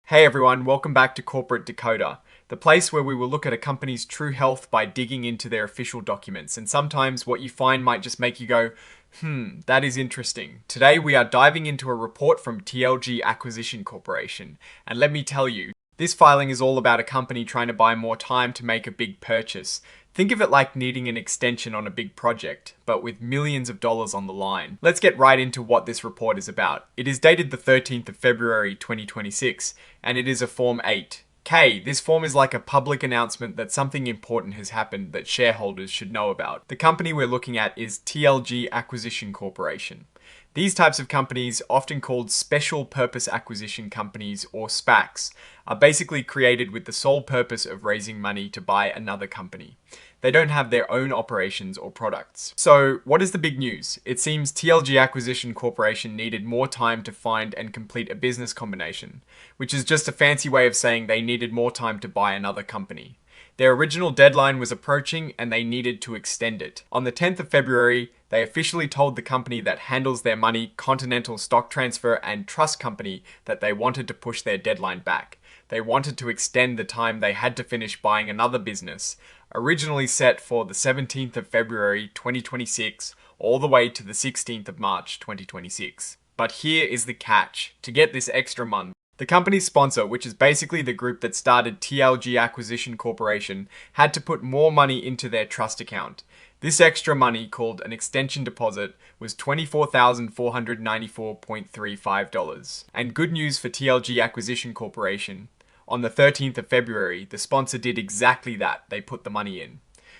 Hey everyone, welcome back to Corporate Decoder, the place where we will look at a company's true health by digging into their official documents, and sometimes what you find might just make you go, that is interesting. Today we are diving into a report from TLGY Acquisition Corporation, and let me tell you, this filing is all about a company trying to buy more time to make a big purchase. Think of it like needing an extension on a big project, but with millions of dollars on the line. Let's get right into what this report is about. It is dated the 13th of February 2026, and it is a Form 8K. This form is like a public announcement that something important has happened that shareholders should know about. The company we're looking at is TLGY Acquisition Corporation. These types of companies, often called Special Purpose Acquisition Companies or SPACs, are basically created with the sole purpose of raising money to buy another company. They don't have their own operations or products. So, what is the big news? It seems TLGY Acquisition Corporation needed more time to find and complete a business combination, which is just a fancy way of saying they needed more time to buy another company. Their original deadline was approaching and they needed to extend it. On the 10th of February, they officially told the company that handles their money, Continental Stock Transfer and Trust Company, that they wanted to push their deadline back. They wanted to extend the time they had to finish buying another business, originally set for the 17th of February 2026 all the way to the 16th of March 2026. But here is the catch. To get this extra month, the company's sponsor, which is basically the group that started TLGY Acquisition Corporation, had to put more money into their trust account. This extra money, called an extension deposit, was $24,494.35. And good news for TLGY Acquisition Corporation. On the 13th of February, the sponsor did exactly that. They put the money in.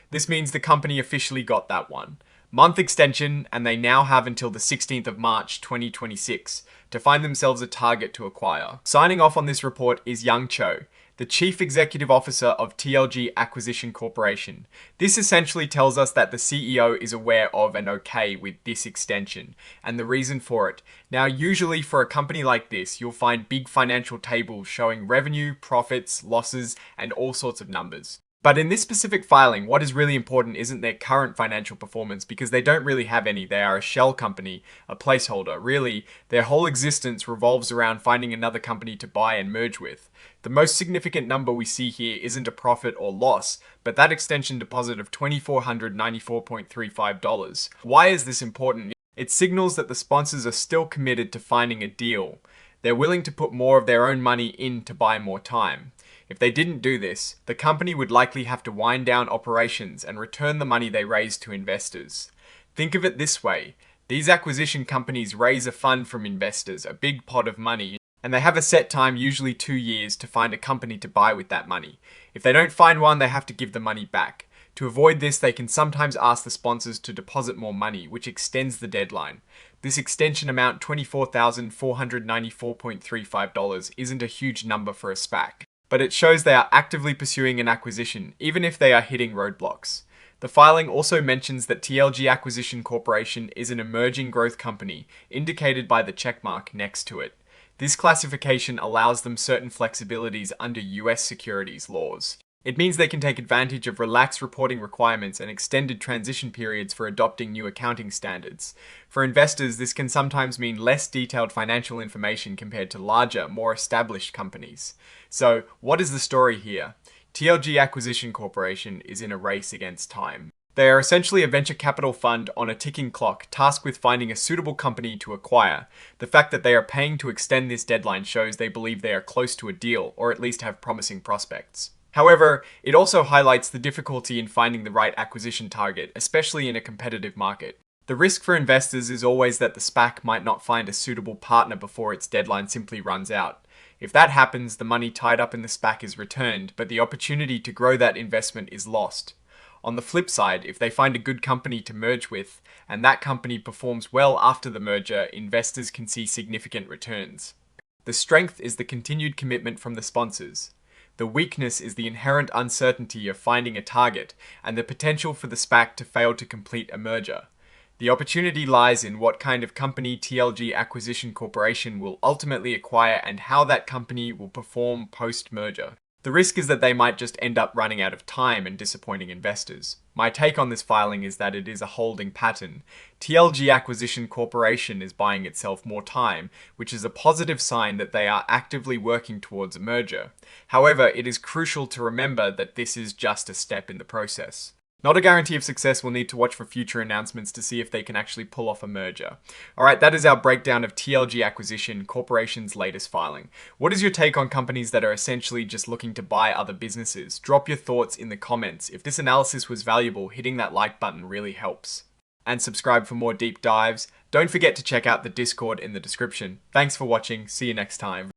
This means the company officially got that one. Month extension, and they now have until the 16th of March 2026 to find themselves a target to acquire. Signing off on this report is Young Cho, the Chief Executive Officer of TLGY Acquisition Corporation. This essentially tells us that the CEO is aware of and okay with this extension, and the reason for it. Now, usually for a company like this, you'll find big financial tables showing revenue, profits, losses, and all sorts of numbers. But in this specific filing, what is really important isn't their current financial performance, because they don't really have any. They are a shell company, a placeholder. Really, their whole existence revolves around finding another company to buy and merge with. The most significant number we see here isn't a profit or loss, but that extension deposit of $2,494.35. Why is this important? It signals that the sponsors are still committed to finding a deal. They're willing to put more of their own money in to buy more time. If they didn't do this, the company would likely have to wind down operations and return the money they raised to investors. Think of it this way. These acquisition companies raise a fund from investors, a big pot of money, and they have a set time, usually 2 years, to find a company to buy with that money. If they don't find one, they have to give the money back. To avoid this, they can sometimes ask the sponsors to deposit more money, which extends the deadline. This extension amount, $24,494.35, isn't a huge number for a SPAC, but it shows they are actively pursuing an acquisition, even if they are hitting roadblocks. The filing also mentions that TLGY Acquisition Corporation is an emerging growth company, indicated by the checkmark next to it. This classification allows them certain flexibilities under US securities laws. It means they can take advantage of relaxed reporting requirements and extended transition periods for adopting new accounting standards. For investors, this can sometimes mean less detailed financial information compared to larger, more established companies. So, what is the story here? TLGY Acquisition Corporation is in a race against time. They are essentially a venture capital fund on a ticking clock, tasked with finding a suitable company to acquire. The fact that they are paying to extend this deadline shows they believe they are close to a deal, or at least have promising prospects. However, it also highlights the difficulty in finding the right acquisition target, especially in a competitive market. The risk for investors is always that the SPAC might not find a suitable partner before its deadline simply runs out. If that happens, the money tied up in the SPAC is returned, but the opportunity to grow that investment is lost. On the flip side, if they find a good company to merge with, and that company performs well after the merger, investors can see significant returns. The strength is the continued commitment from the sponsors. The weakness is the inherent uncertainty of finding a target, and the potential for the SPAC to fail to complete a merger. The opportunity lies in what kind of company TLGY Acquisition Corporation will ultimately acquire and how that company will perform post-merger. The risk is that they might just end up running out of time and disappointing investors. My take on this filing is that it is a holding pattern. TLG Acquisition Corporation is buying itself more time, which is a positive sign that they are actively working towards a merger. However, it is crucial to remember that this is just a step in the process. Not a guarantee of success. We'll need to watch for future announcements to see if they can actually pull off a merger. Alright, that is our breakdown of TLG Acquisition Corporation's latest filing. What is your take on companies that are essentially just looking to buy other businesses? Drop your thoughts in the comments. If this analysis was valuable, hitting that like button really helps. And subscribe for more deep dives. Don't forget to check out the Discord in the description. Thanks for watching. See you next time.